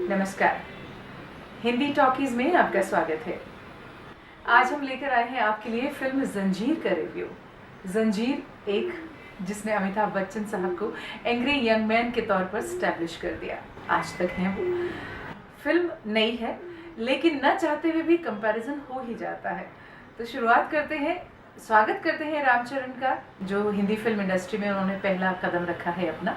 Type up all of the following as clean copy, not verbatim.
नमस्कार। हिंदी टॉकीज में आपका स्वागत है। आज हम लेकर आए हैं आपके लिए फिल्म जंजीर का रिव्यू। जंजीर एक जिसने अमिताभ बच्चन साहब को एंग्री यंग मैन के तौर पर स्टैब्लिश कर दिया। आज तक हैं वो। फिल्म नई है लेकिन न चाहते हुए भी कंपैरिजन हो ही जाता है। तो शुरुआत करते हैं, स्वागत करते हैं रामचरण का, जो हिंदी फिल्म इंडस्ट्री में उन्होंने पहला कदम रखा है अपना।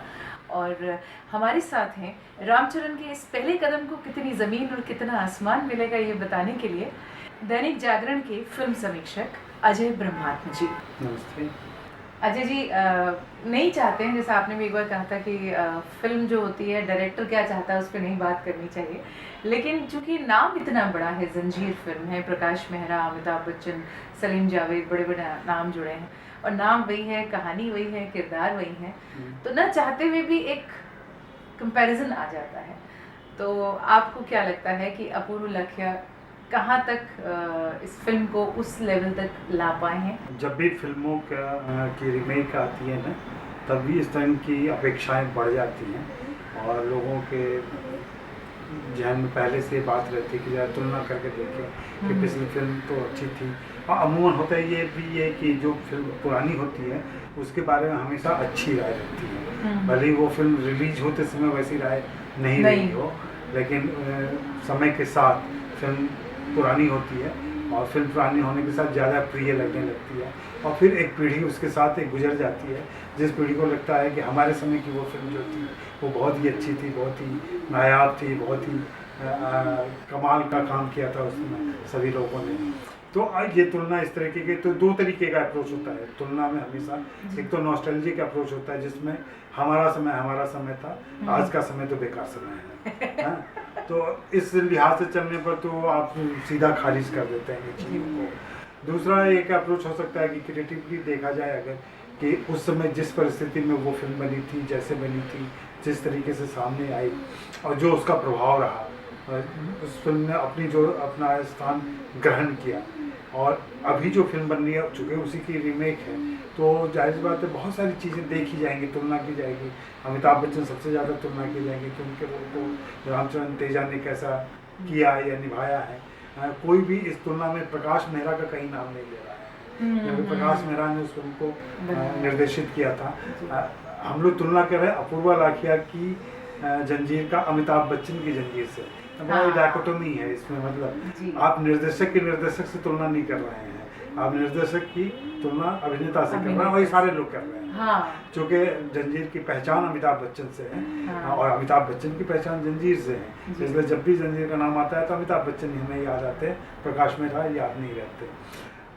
और हमारे साथ हैं रामचरण के इस पहले कदम को कितनी ज़मीन और कितना आसमान मिलेगा ये बताने के लिए दैनिक जागरण के फिल्म समीक्षक अजय ब्रह्मात्म जी। नमस्ते। अजय जी, नहीं चाहते हैं, जैसा आपने भी एक बार कहा था कि फिल्म जो होती है डायरेक्टर क्या चाहता है उस पर नहीं बात करनी चाहिए, लेकिन चूंकि नाम इतना बड़ा है, जंजीर फिल्म है, प्रकाश मेहरा, अमिताभ बच्चन, सलीम जावेद, बड़े बड़े नाम जुड़े हैं और नाम वही है, कहानी वही है, किरदार वही है, तो ना चाहते हुए भी एक कंपैरिजन आ जाता है। तो आपको क्या लगता है कि अपूर्व लाखिया कहाँ तक इस फिल्म को उस लेवल तक ला पाए हैं? जब भी फिल्मों की रीमेक आती है ना, तब भी इस तरह की अपेक्षाएं बढ़ जाती हैं और लोगों के जहन में पहले से बात रहती है कि ज़रा तुलना करके देखें कि पिछली फिल्म तो अच्छी थी। और अमूमन होता है ये भी है कि जो फिल्म पुरानी होती है उसके बारे में हमेशा अच्छी राय रहती है, भले ही वो फिल्म रिलीज होते समय वैसी राय नहीं रही हो, लेकिन समय के साथ फिल्म पुरानी होती है और फिल्म पुरानी होने के साथ ज़्यादा प्रिय लगने लगती है और फिर एक पीढ़ी उसके साथ एक गुजर जाती है जिस पीढ़ी को लगता है कि हमारे समय की वो फिल्म जो थी वो बहुत ही अच्छी थी, बहुत ही नायाब थी, बहुत ही कमाल का काम किया था उसमें सभी लोगों ने। तो ये तुलना इस तरीके के, तो दो तरीके का अप्रोच होता है तुलना में हमेशा। एक तो नॉस्टैल्जिक अप्रोच होता है जिसमें हमारा समय था, आज का समय तो बेकार समय है। तो इस लिहाज से चलने पर तो आप सीधा खारिज कर देते हैं ये चीज़ों को। दूसरा एक अप्रोच हो सकता है कि क्रिएटिवली देखा जाए अगर, कि उस समय जिस परिस्थिति में वो फिल्म बनी थी, जैसे बनी थी, जिस तरीके से सामने आई और जो उसका प्रभाव रहा, उस फिल्म ने अपना स्थान ग्रहण किया। और अभी जो फिल्म बन रही है चूँकि उसी की रीमेक है, तो जाहिर बात है बहुत सारी चीज़ें देखी जाएंगी, तुलना की जाएगी। अमिताभ बच्चन सबसे ज़्यादा तुलना की जाएगी कि उनके रोल को रामचरण तेजा ने कैसा किया है या निभाया है। कोई भी इस तुलना में प्रकाश मेहरा का कहीं नाम नहीं ले रहा है, क्योंकि प्रकाश मेहरा ने उस फिल्म को निर्देशित किया था। हम लोग तुलना कर रहे हैं अपूर्वा लाखिया की जंजीर का अमिताभ बच्चन की जंजीर से। बड़ा डायकोटोमी है इसमें, मतलब आप निर्देशक से तुलना नहीं कर रहे हैं, आप निर्देशक की तुलना अभिनेता से कर रहे हैं, वही सारे लोग कर रहे हैं। क्योंकि जंजीर की पहचान अमिताभ बच्चन से है और अमिताभ बच्चन की पहचान जंजीर से है, इसलिए जब भी जंजीर का नाम आता है तो अमिताभ बच्चन ही हमें याद आते हैं, प्रकाश मेहरा याद नहीं रहते।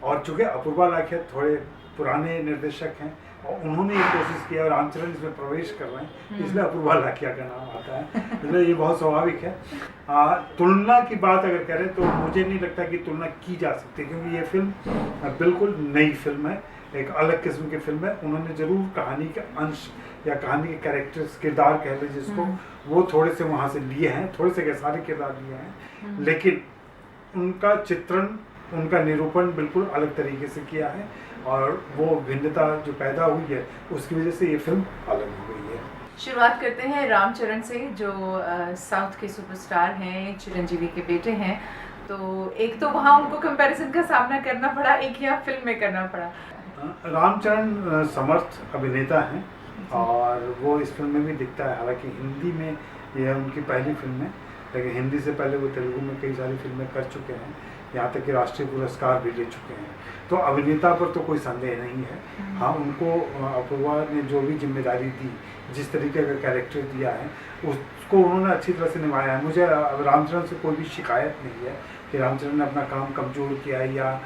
और चूँकि अपूर्वा लाखिया थोड़े पुराने निर्देशक हैं और उन्होंने ये कोशिश किया और रामचरण इसमें प्रवेश कर रहे हैं, इसलिए अपूर्वा लाखिया का नाम आता है, इसलिए ये बहुत स्वाभाविक है। तुलना की बात अगर करें तो मुझे नहीं लगता कि तुलना की जा सकती, क्योंकि ये फिल्म बिल्कुल नई फिल्म है, एक अलग किस्म की फिल्म है। उन्होंने ज़रूर कहानी के अंश या कहानी के कैरेक्टर्स, किरदार कह लें जिसको, वो थोड़े से वहाँ से लिए हैं, थोड़े से सारे किरदार लिए हैं, लेकिन उनका चित्रण, उनका निरूपण बिल्कुल अलग तरीके से किया है और वो भिन्नता जो पैदा हुई है उसकी वजह से ये फिल्म अलग हो गई है। शुरुआत करते हैं रामचरण से, जो साउथ के सुपरस्टार हैं, चिरंजीवी के बेटे हैं। तो एक तो वहाँ उनको कंपैरिजन का सामना करना पड़ा, एक यहाँ फिल्म में करना पड़ा। रामचरण समर्थ अभिनेता हैं और वो इस फिल्म में भी दिखता है। हालांकि हिंदी में यह उनकी पहली फिल्म है, लेकिन हिंदी से पहले वो तेलुगु में कई सारी फिल्में कर चुके हैं, यहाँ तक कि राष्ट्रीय पुरस्कार भी ले चुके हैं। तो अभिनेता पर तो कोई संदेह नहीं है। हाँ, उनको अपूर्वा ने जो भी जिम्मेदारी दी, जिस तरीके का कैरेक्टर दिया है, उसको उन्होंने अच्छी तरह से निभाया है। मुझे रामचरण से कोई भी शिकायत नहीं है कि रामचरण ने अपना काम कमज़ोर किया या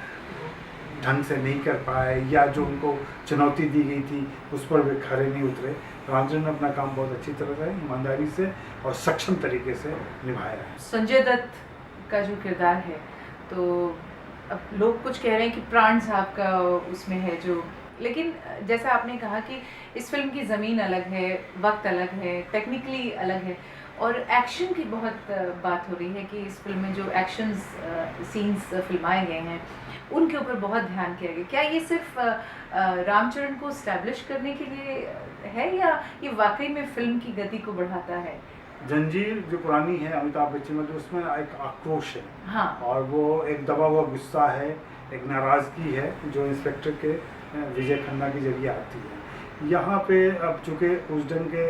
ढंग से नहीं कर पाए या जो उनको चुनौती दी गई थी उस पर वे खरे नहीं उतरे। रामचरण ने अपना काम बहुत अच्छी तरह से, ईमानदारी से और सक्षम तरीके से निभाया है। संजय दत्त का जो किरदार है, तो अब लोग कुछ कह रहे हैं कि प्राण साहब का उसमें है जो, लेकिन जैसा आपने कहा कि इस फिल्म की ज़मीन अलग है, वक्त अलग है, टेक्निकली अलग है और एक्शन की बहुत बात हो रही है कि इस फिल्म में जो एक्शन सीन्स फिल्माए गए हैं उनके ऊपर बहुत ध्यान किया गया। क्या ये सिर्फ रामचरण को स्टैब्लिश करने के लिए है या ये वाकई में फिल्म की गति को बढ़ाता है? जंजीर जो पुरानी है अमिताभ बच्चन में, तो उसमें एक आक्रोश है। हाँ। और वो एक दबा हुआ गुस्सा है, एक नाराज़गी है जो इंस्पेक्टर के विजय खन्ना के जरिए आती है। यहाँ पे अब चूँकि उस ढंग के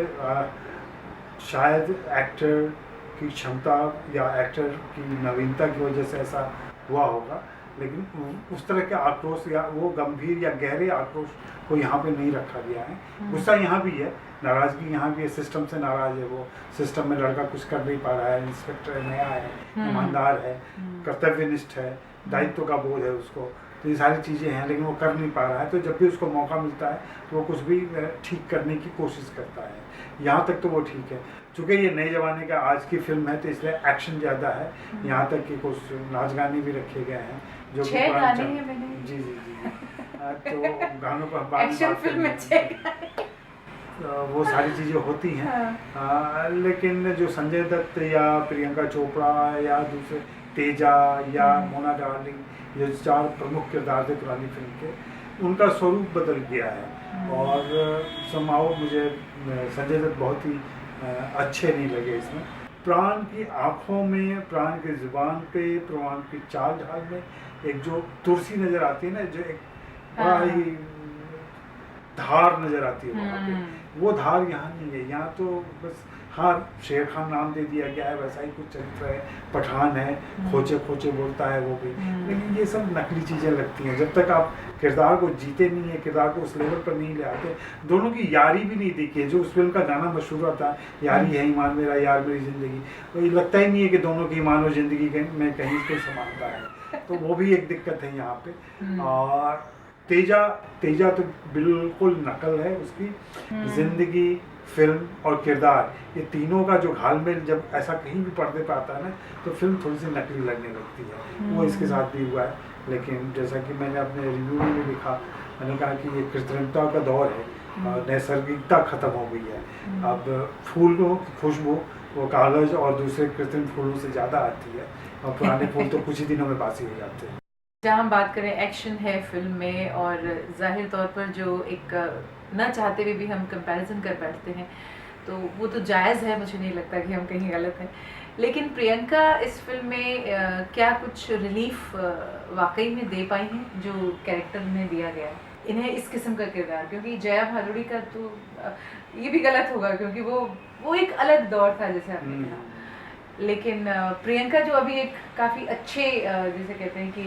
शायद एक्टर की क्षमता या एक्टर की नवीनता की वजह से ऐसा हुआ होगा, लेकिन उस तरह के आक्रोश या वो गंभीर या गहरे आक्रोश को यहाँ पे नहीं रखा गया है। गुस्सा यहाँ भी है, नाराज़गी यहाँ भी है, सिस्टम से नाराज़ है वो, सिस्टम में लड़का कुछ कर नहीं पा रहा है, इंस्पेक्टर नया है, ईमानदार है, कर्तव्यनिष्ठ है, दायित्व का बोध है उसको, तो ये सारी चीज़ें हैं, लेकिन वो कर नहीं पा रहा है। तो जब भी उसको मौका मिलता है तो वो कुछ भी ठीक करने की कोशिश करता है। यहाँ तक तो वो ठीक है, चूँकि ये नए ज़माने का आज की फिल्म है तो इसलिए एक्शन ज़्यादा है। यहाँ तक कि कुछ नाच गाने भी रखे गए हैं जो 6 गाने हैं मैंने। जी जी जी तो गानों पर बाद में एक्शन बात फिल्म में 6 गाने। वो सारी चीज़ें होती हैं। लेकिन जो संजय दत्त या प्रियंका चोपड़ा या दूसरे तेजा या मोना डार्लिंग, ये 4 प्रमुख किरदार थे पुरानी फिल्म के, उनका स्वरूप बदल गया है। और समाओ मुझे संजय दत्त बहुत ही अच्छे नहीं लगे इसमें। प्राण की आँखों में, प्राण की ज़ुबान पे, प्राण की चाल ढाल में एक जो तुलसी नज़र आती है ना, जो एक बड़ा ही धार नज़र आती है वहाँ पे, वो धार यहाँ नहीं है। यहाँ तो बस हाँ शेर खान नाम दे दिया गया है, वैसा ही कुछ चरित्र है, पठान है, खोचे खोचे बोलता है वो भी, लेकिन ये सब नकली चीज़ें लगती हैं। जब तक आप किरदार को जीते नहीं है, किरदार को उस लेवल पर नहीं ले आते। दोनों की यारी भी नहीं दिखी है, जो उस फिल्म का गाना मशहूर होता है, यारी है ईमान मेरा यार मेरी ज़िंदगी, तो ये लगता ही नहीं है कि दोनों की ईमान और ज़िंदगी में कहीं कोई समानता है। तो वो भी एक दिक्कत है यहाँ पे। और तेजा तो बिल्कुल नकल है उसकी, जिंदगी, फिल्म और किरदार, ये तीनों का जो घालमेल जब ऐसा कहीं भी पर्दे पर आता है ना, तो फिल्म थोड़ी सी नकली लगने लगती है। वो इसके साथ भी हुआ है। लेकिन जैसा कि मैंने अपने रिव्यू में भी लिखा, मैंने कहा कि ये कृत्रिमता का दौर है, नैसर्गिकता खत्म हो गई है। अब फूलों की खुशबू वो कागज़ और दूसरे कृत्रिम फूलों से ज़्यादा आती है, और पुराने फूल तो कुछ ही दिनों में बासी हो जाते हैं। जहाँ हम बात करें एक्शन है फिल्म में, और जाहिर तौर पर जो एक न चाहते हुए भी हम कंपैरिजन कर बैठते हैं, तो वो तो जायज़ है, मुझे नहीं लगता कि हम कहीं गलत हैं। लेकिन प्रियंका इस फिल्म में क्या कुछ रिलीफ वाकई में दे पाई हैं जो कैरेक्टर में दिया गया है इन्हें, इस किस्म का किरदार? क्योंकि जया भादुड़ी का तो ये भी गलत होगा, क्योंकि वो एक अलग दौर था जैसे आपने कहा, लेकिन प्रियंका जो अभी एक काफ़ी अच्छे जैसे कहते हैं कि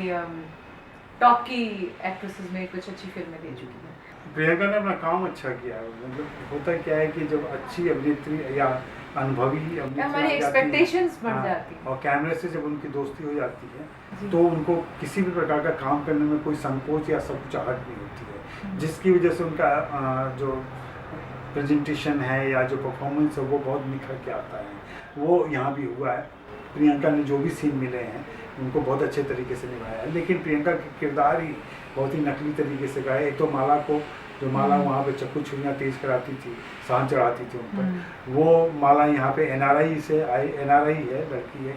टॉप की एक्ट्रेसेस में कुछ अच्छी फिल्में दे चुकी है। प्रियंका ने अपना काम अच्छा किया है। मतलब होता क्या है कि जब अच्छी अभिनेत्री या अनुभवी हमारी एक्सपेक्टेशंस बढ़ जाती हैं, और कैमरे से जब उनकी दोस्ती हो जाती है तो उनको किसी भी प्रकार का काम करने में कोई संकोच या संकुचाहट नहीं होती है, जिसकी वजह से उनका जो प्रेजेंटेशन है या जो परफॉर्मेंस है वो बहुत निखर के आता है। वो यहाँ भी हुआ है। प्रियंका ने जो भी सीन मिले हैं उनको बहुत अच्छे तरीके से निभाया है, लेकिन प्रियंका के किरदार ही बहुत ही नकली तरीके से गाए। एक तो माला को, जो माला वहाँ पे चक्कू छुरियाँ तेज कराती थी, सांस चढ़ाती थी उन पर, वो माला यहाँ पे एनआरआई से आई, एनआरआई है लड़की है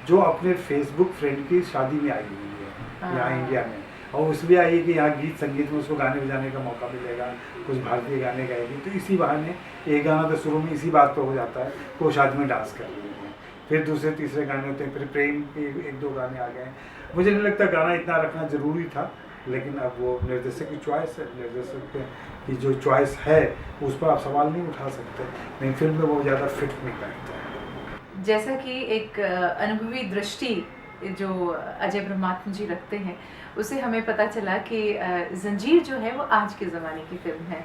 जो अपने फेसबुक फ्रेंड की शादी में आई हुई है यहाँ इंडिया में, और इसलिए आई है कि यहाँ गीत संगीत में उसको गाने बजाने का मौका मिलेगा, कुछ भारतीय गाने गाएगी। तो इसी बहाने एक गाना तो शुरू में इसी बात पर हो जाता है कि वो शादी में डांस कर रही है, फिर दूसरे तीसरे गाने होते हैं, फिर प्रेम के 1-2 गाने आ गए। मुझे नहीं लगता गाना इतना रखना ज़रूरी था, लेकिन अब वो निर्देशक की चॉइस है, निर्देशक की जो चॉइस है उस पर आप सवाल नहीं उठा सकते, लेकिन फिल्म में वो ज़्यादा फिट नहीं बैठता है। जैसा कि एक अनुभवी दृष्टि जो अजय ब्रह्मात्म जी रखते हैं, उससे हमें पता चला कि जंजीर जो है वो आज के ज़माने की फिल्म है।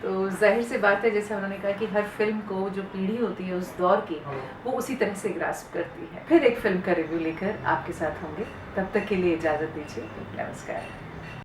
तो जाहिर सी बात है, जैसे उन्होंने कहा कि हर फिल्म को जो पीढ़ी होती है उस दौर की, वो उसी तरह से ग्रास्प करती है। फिर एक फिल्म का रिव्यू लेकर आपके साथ होंगे, तब तक के लिए इजाज़त दीजिए, नमस्कार।